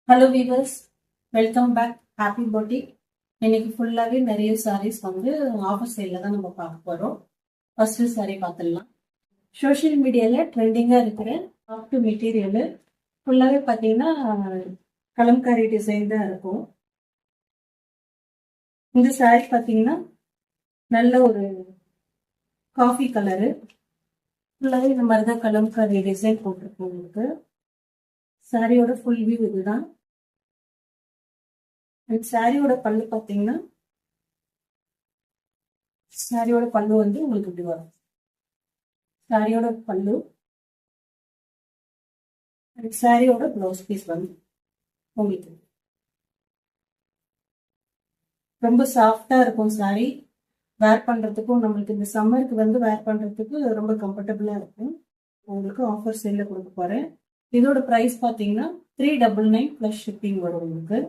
Hello viewers, welcome back. Happy birthday. இன்னைக்கு ஃபுல்லாகவே நிறைய சாரீஸ் வந்து ஆஃபர் சேலில் தான் நம்ம பார்க்க போகிறோம். ஃபர்ஸ்ட் சாரீ பார்த்துடலாம். சோஷியல் மீடியாவில் ட்ரெண்டிங்காக இருக்கிற சாஃப்ட் மெட்டீரியலு ஃபுல்லாகவே பார்த்தீங்கன்னா கலம்காரி டிசைன் தான் இருக்கும். இந்த சாரீ பார்த்தீங்கன்னா நல்ல ஒரு காஃபி கலரு, ஃபுல்லாகவே இந்த மாதிரி தான் கலம்காரி டிசைன் போட்டிருக்கோம். உங்களுக்கு சாரியோட ஃபுல் வியூ இதுதான். சாரியோட பல்லு பார்த்தீங்கன்னா சாரியோட பல்லு வந்து உங்களுக்கு இப்படி வரும். சாரியோட பல்லு சாரியோட பிளவுஸ் பீஸ் வந்து உங்களுக்கு ரொம்ப சாஃப்டா இருக்கும். சாரி வேர் பண்றதுக்கும் நம்மளுக்கு இந்த சம்மருக்கு வந்து வேர் பண்றதுக்கு ரொம்ப கம்ஃபர்டபுளா இருக்கும். உங்களுக்கு ஆஃபர் சேல்ல கொடுக்க போறேன். இதோட பிரைஸ் பார்த்தீங்கன்னா 399 பிளஸ் ஷிப்பிங் வரும் உங்களுக்கு.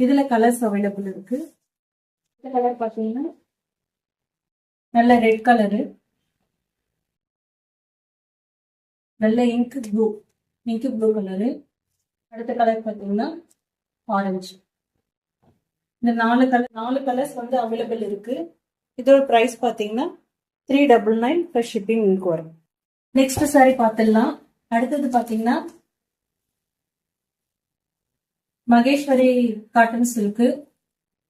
இதுல கலர்ஸ் அவைலபிள் இருக்கு. இந்த கலர் பார்த்தீங்கன்னா நல்ல ரெட் கலரு, நல்ல இங்க் ப்ளூ கலரு. அடுத்த கலர் பார்த்தீங்கன்னா ஆரஞ்சு. இந்த நாலு கலர்ஸ் வந்து அவைலபிள் இருக்கு. இதோட பிரைஸ் பார்த்தீங்கன்னா 399 பிளஸ் ஷிப்பிங் உங்களுக்கு வரும். நெக்ஸ்ட் சாரி பார்த்துடலாம். அடுத்தது பார்த்தீங்கன்னா மகேஸ்வரி காட்டன் சில்க்கு.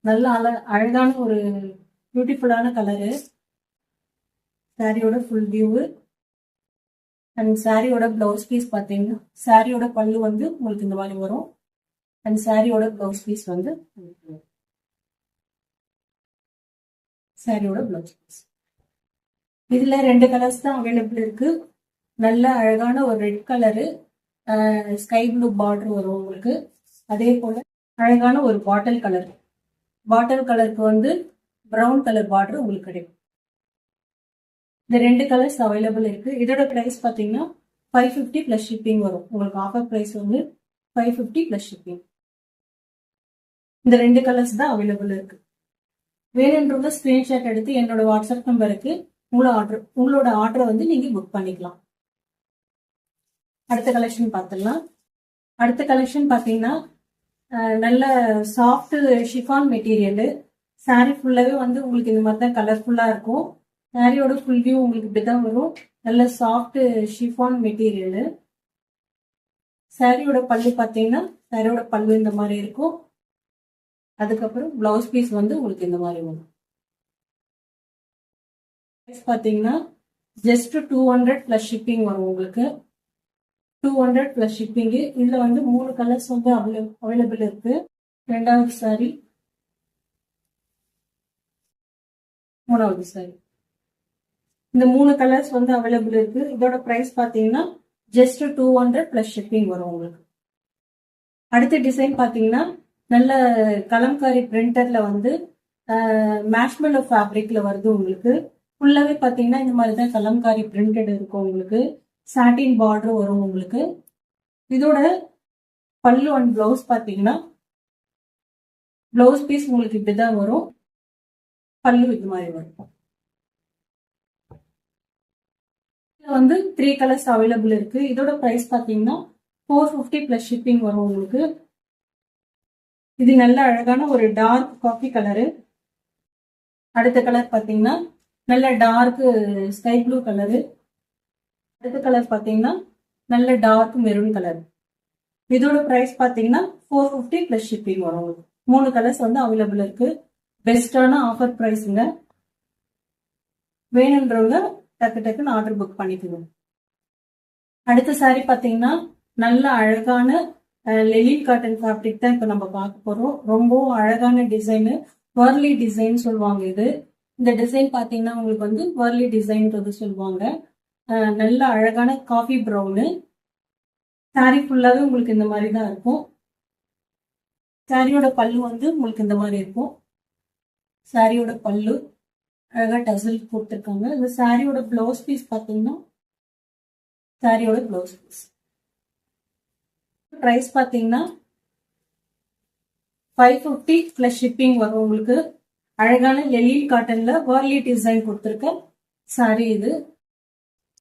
நல்ல அழகான ஒரு பியூட்டிஃபுல்லான கலரு. சாரியோட ஃபுல் வியூ அண்ட் சாரியோட பிளவுஸ் பீஸ் பார்த்தீங்கன்னா சாரியோட பல்லு வந்து உங்களுக்கு இந்த மாதிரி வரும். அண்ட் சாரியோட பிளவுஸ் பீஸ் வந்து சாரியோட பிளவுஸ் பீஸ். இதுல 2 கலர்ஸ் தான் அவைலபிள் இருக்கு. நல்ல அழகான ஒரு red colour, sky blue border வரும் உங்களுக்கு. அதே போல அழகான ஒரு பாட்டில் கலருக்கு வந்து பிரவுன் கலர் பார்டர் உங்களுக்கு கிடைக்கும். இந்த 2 கலர்ஸ் அவைலபிள் இருக்கு. இதோட பிரைஸ் பார்த்தீங்கன்னா 550 பிளஸ் ஷிப்பிங் வரும் உங்களுக்கு. ஆஃபர் பிரைஸ் வந்து 550 பிளஸ் ஷிப்பிங். இந்த 2 கலர்ஸ் தான் அவைலபிள் இருக்கு. வேணுன்றவங்க ஸ்கிரீன்ஷாட் எடுத்து என்னோட வாட்ஸ்அப் நம்பருக்கு உங்களோட ஆர்டரை வந்து நீங்க புக் பண்ணிக்கலாம். அடுத்த கலெக்ஷன் பார்த்துடலாம். அடுத்த கலெக்ஷன் பார்த்தீங்கன்னா நல்ல சாஃப்ட் ஷிஃபான் மெட்டீரியலு. சாரி ஃபுல்லாகவே வந்து உங்களுக்கு இந்த மாதிரி தான் கலர்ஃபுல்லாக இருக்கும். சாரியோட ஃபுல் வியூ உங்களுக்கு இப்படிதான் வரும். நல்ல சாஃப்ட் ஷிஃபான் மெட்டீரியலு. சாரியோட பல்லு பார்த்தீங்கன்னா சாரியோட பல்லு இந்த மாதிரி இருக்கும். அதுக்கப்புறம் பிளவுஸ் பீஸ் வந்து உங்களுக்கு இந்த மாதிரி வரும். பார்த்தீங்கன்னா ஜஸ்ட் 200 பிளஸ் ஷிப்பிங் வரும் உங்களுக்கு. 200 பிளஸ் ஷிப்பிங்கு. இதுல வந்து 3 கலர்ஸ் வந்து அவைலபிள் இருக்கு. ரெண்டாவது சாரி, மூணாவது சாரி, இந்த 3 கலர்ஸ் வந்து அவைலபிள் இருக்கு. இதோட பிரைஸ் பாத்தீங்கன்னா ஜஸ்ட் 200 பிளஸ் ஷிப்பிங் வரும் உங்களுக்கு. அடுத்த டிசைன் பாத்தீங்கன்னா நல்ல கலம்காரி பிரிண்டர்ல வந்து மேஷ்மெல்லோ ஃபேப்ரிக்ல வருது உங்களுக்கு. ஃபுல்லாவே பாத்தீங்கன்னா இந்த மாதிரி தான் கலம்காரி பிரிண்டட் இருக்கும் உங்களுக்கு. சாட்டின் பார்டர் வரும் உங்களுக்கு. இதோட பல்லு அண்ட் பிளவுஸ் பார்த்தீங்கன்னா பிளவுஸ் பீஸ் உங்களுக்கு இப்படிதான் வரும். பல்லு இது மாதிரி வரும். வந்து 3 கலர்ஸ் அவைலபிள் இருக்கு. இதோட பிரைஸ் பார்த்தீங்கன்னா 450 பிளஸ் ஷிப்பிங் வரும் உங்களுக்கு. இது நல்ல அழகான ஒரு டார்க் காஃபி கலரு. அடுத்த கலர் பார்த்தீங்கன்னா நல்ல டார்க் ஸ்கை ப்ளூ கலரு. அடுத்த கலர் பார்த்தீங்கன்னா நல்ல டார்க் மெரூன் கலர். இதோட பிரைஸ் பார்த்தீங்கன்னா 450 பிளஸ் ஷிப்பிங் வரும். 3 கலர்ஸ் வந்து அவைலபிள் இருக்கு. பெஸ்டான ஆஃபர் பிரைஸுங்க. வேணுன்றவங்க டக்குன்னு ஆர்டர் புக் பண்ணிக்கணும். அடுத்த சாரி பார்த்தீங்கன்னா நல்ல அழகான லெலின் காட்டன் ஃபேப்ரிக் தான் இப்போ நம்ம பார்க்க போறோம். ரொம்ப அழகான டிசைனு, வர்லி டிசைன் சொல்லுவாங்க இது. இந்த டிசைன் பார்த்தீங்கன்னா உங்களுக்கு வந்து வர்லி டிசைன்றது சொல்லுவாங்க. நல்ல அழகான காஃபி ப்ரௌனு. சாரி ஃபுல்லாவே உங்களுக்கு இந்த மாதிரி தான் இருக்கும். சாரியோட பல்லு வந்து உங்களுக்கு இந்த மாதிரி இருக்கும். சாரியோட பல்லு அழகா டசல் கொடுத்துருக்காங்க. இந்த சாரியோட பிளவுஸ் பீஸ் பார்த்தீங்கன்னா சாரியோட பிளவுஸ் பீஸ் பிரைஸ் பார்த்தீங்கன்னா 550 பிளஸ் ஷிப்பிங் வரும் உங்களுக்கு. அழகான லெலின் காட்டன்ல வர்லி டிசைன் கொடுத்துருக்க சாரி இது.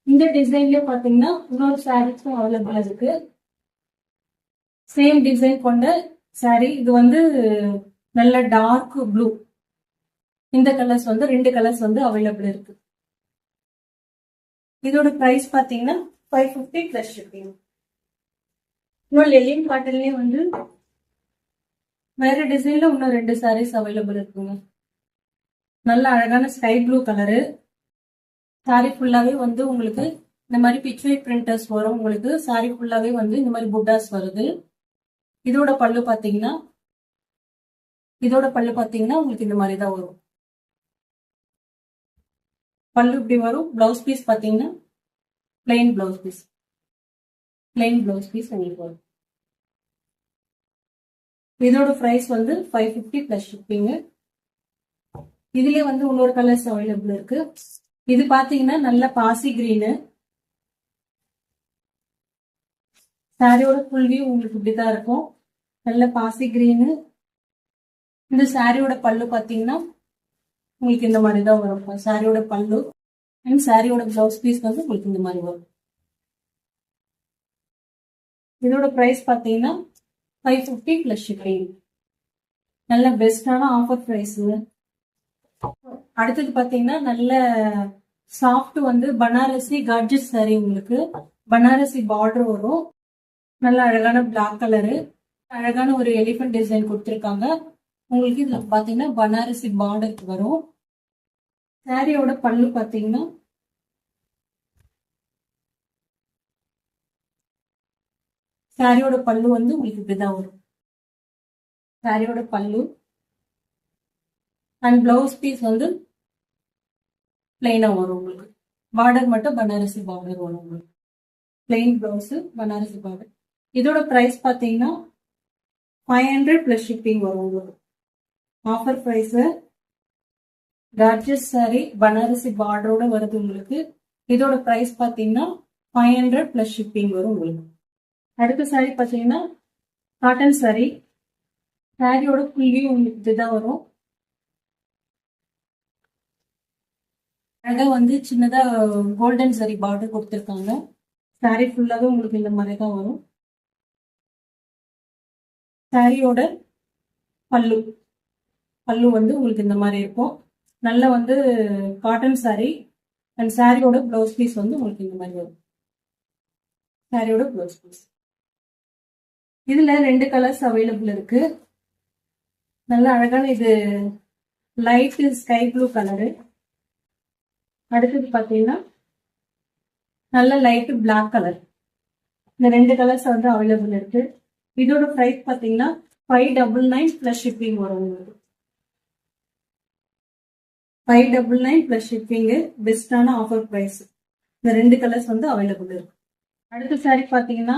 இந்த டிசைன்லயே பாத்தீங்கன்னா இன்னொரு சாரீஸும் அவைலபிள் இருக்கு. சேம் டிசைன் கொண்ட saree. இது வந்து நல்ல டார்க் ப்ளூ. இந்த கலர்ஸ் வந்து 2 கலர்ஸ் வந்து அவைலபிள் இருக்கு. இதோட பிரைஸ் பாத்தீங்கன்னா 550 பிளஸ் ஷிப்பிங். இன்னும் லெலின் காட்டன்லயே வந்து வேற டிசைன்ல இன்னும் 2 சாரீஸ் அவைலபிள் இருக்குங்க. நல்ல அழகான ஸ்கை ப்ளூ கலரு. சாரி ஃபுல்லாவே வந்து உங்களுக்கு இந்த மாதிரி பிச்வே பிரிண்டர்ஸ் வரும். உங்களுக்கு சாரி ஃபுல்லாவே வந்து இந்த மாதிரி புட்டாஸ் வருது. இதோட பல்லு பாத்தீங்கன்னா உங்களுக்கு இந்த மாதிரி தான் வரும். பல்லு இப்படி வரும். பிளவுஸ் பீஸ் பாத்தீங்கன்னா பிளெயின் பிளவுஸ் பீஸ் உங்களுக்கு வரும். இதோட பிரைஸ் வந்து 550 பிளஸ் ஷிப்பிங். இதுலயே வந்து இன்னொரு கலர்ஸ் அவைலபிள் இருக்கு. இது பாத்தீங்கன்னா நல்ல பாசி கிரீனு. சாரியோட ஃபுல் வியூ உங்களுக்கு இப்படிதான் இருக்கும். நல்ல பாசி கிரீனு. இந்த சாரியோட பல்லு பாத்தீங்கன்னா உங்களுக்கு இந்த மாதிரி தான் வரும். சாரியோட பல்லு அண்ட் சாரியோட பிளவுஸ் பீஸ் வந்து உங்களுக்கு இந்த மாதிரி வரும். இதோட பிரைஸ் பாத்தீங்கன்னா 550 பிளஸ் ஷிப்பிங். நல்ல பெஸ்டான ஆஃபர் பிரைஸ். அடுத்தது பாத்தீங்கன்னா நல்ல சாஃப்ட் வந்து பனாரசி கார்ஜஸ் சாரி. உங்களுக்கு பனாரசி பார்டர் வரும். நல்ல அழகான பிளாக் கலரு. அழகான ஒரு எலிபென்ட் டிசைன் கொடுத்துருக்காங்க. உங்களுக்கு இதுல பாத்தீங்கன்னா பனாரசி பார்டர் வரும். சாரியோட பல்லு பாத்தீங்கன்னா சாரியோட பல்லு வந்து உங்களுக்கு இப்படிதான் வரும். சாரியோட பல்லு அண்ட் பிளவுஸ் பீஸ் வந்து பிளைனா வரும். உங்களுக்கு பார்டர் மட்டும் பனாரசி பார்டர் வரும். உங்களுக்கு பிளைன் பிளவுஸ் பனாரசி பார்டர். இதோட பிரைஸ் பாத்தீங்கன்னா 500 பிளஸ் ஷிப்பிங் வரும். உங்களுக்கு offer price. Gorgeous sari Banarasi பார்டரோட வருது உங்களுக்கு. இதோட பிரைஸ் பாத்தீங்கன்னா 500 பிளஸ் ஷிப்பிங் வரும் உங்களுக்கு. அடுத்த சாரி பாத்தீங்கன்னா காட்டன் சாரி. சாரியோட ஃபுல் வியூ உங்களுக்கு இதுதான் வரும். அழகா வந்து சின்னதா கோல்டன் சாரி பார்டர் கொடுத்துருக்காங்க. சாரி ஃபுல்லாவே உங்களுக்கு இந்த மாதிரி தான் வரும். சாரியோட பல்லு வந்து உங்களுக்கு இந்த மாதிரி இருக்கும். நல்ல வந்து காட்டன் சாரி அண்ட் சாரியோட பிளவுஸ் பீஸ் வந்து உங்களுக்கு இந்த மாதிரி வரும். சாரியோட பிளவுஸ் பீஸ். இதுல 2 கலர்ஸ் அவைலபிள் இருக்கு. நல்ல அழகான இது லைட் ஸ்கை ப்ளூ கலரு. அடுத்தது பாத்தீங்கன்னா நல்ல லைட் பிளாக் கலர். இந்த 2 கலர்ஸ் வந்து அவைலபிள் இருக்கு. இதோட பிரைஸ் பாத்தீங்கன்னா 599 பிளஸ் ஷிப்பிங் வரும் உங்களுக்கு. 599 பிளஸ் ஷிப்பிங். பெஸ்டான ஆஃபர் பிரைஸ். இந்த 2 கலர்ஸ் வந்து அவைலபிள் இருக்கு. அடுத்த சாரி பாத்தீங்கன்னா